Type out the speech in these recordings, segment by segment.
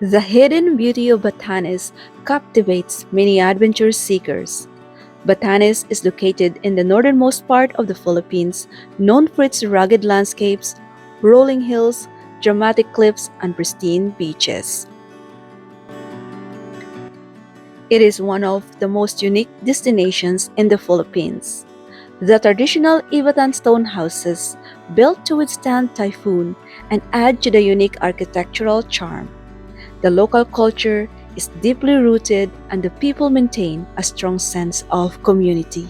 The hidden beauty of Batanes captivates many adventure seekers. Batanes is located in the northernmost part of the Philippines, known for its rugged landscapes, rolling hills, dramatic cliffs, and pristine beaches. It is one of the most unique destinations in the Philippines. The traditional Ivatan stone houses, built to withstand typhoon and add to the unique architectural charm. The local culture is deeply rooted and the people maintain a strong sense of community.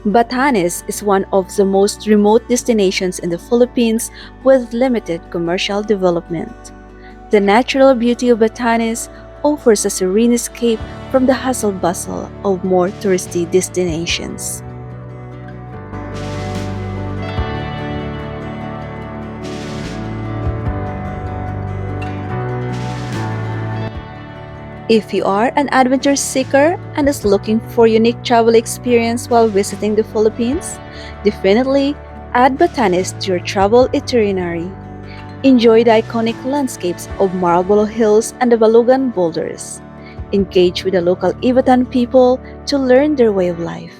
Batanes is one of the most remote destinations in the Philippines with limited commercial development. The natural beauty of Batanes offers a serene escape from the hustle bustle of more touristy destinations. If you are an adventure seeker and is looking for unique travel experience while visiting the Philippines, definitely add Batanes to your travel itinerary. Enjoy the iconic landscapes of Marble Hills and the Balugan boulders. Engage with the local Ivatan people to learn their way of life.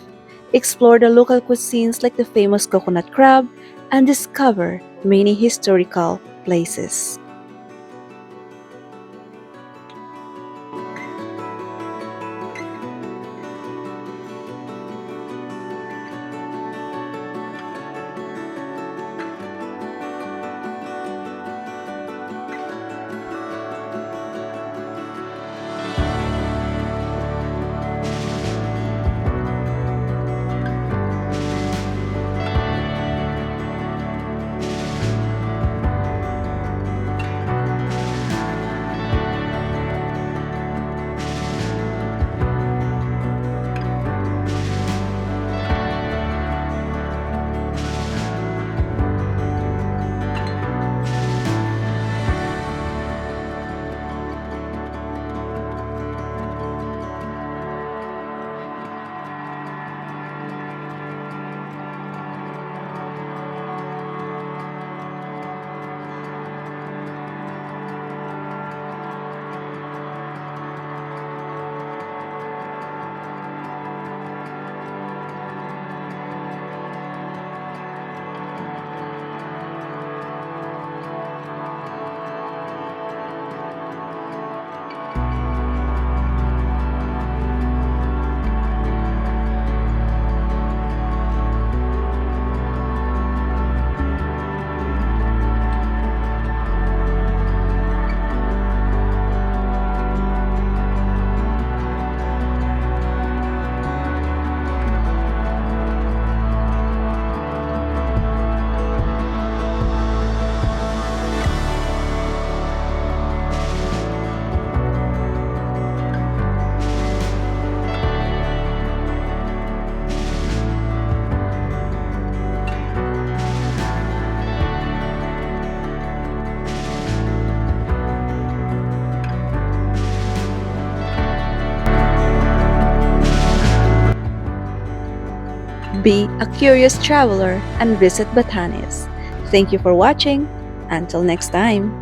Explore the local cuisines like the famous coconut crab and discover many historical places. Be a curious traveler and visit Batanes. Thank you for watching. Until next time.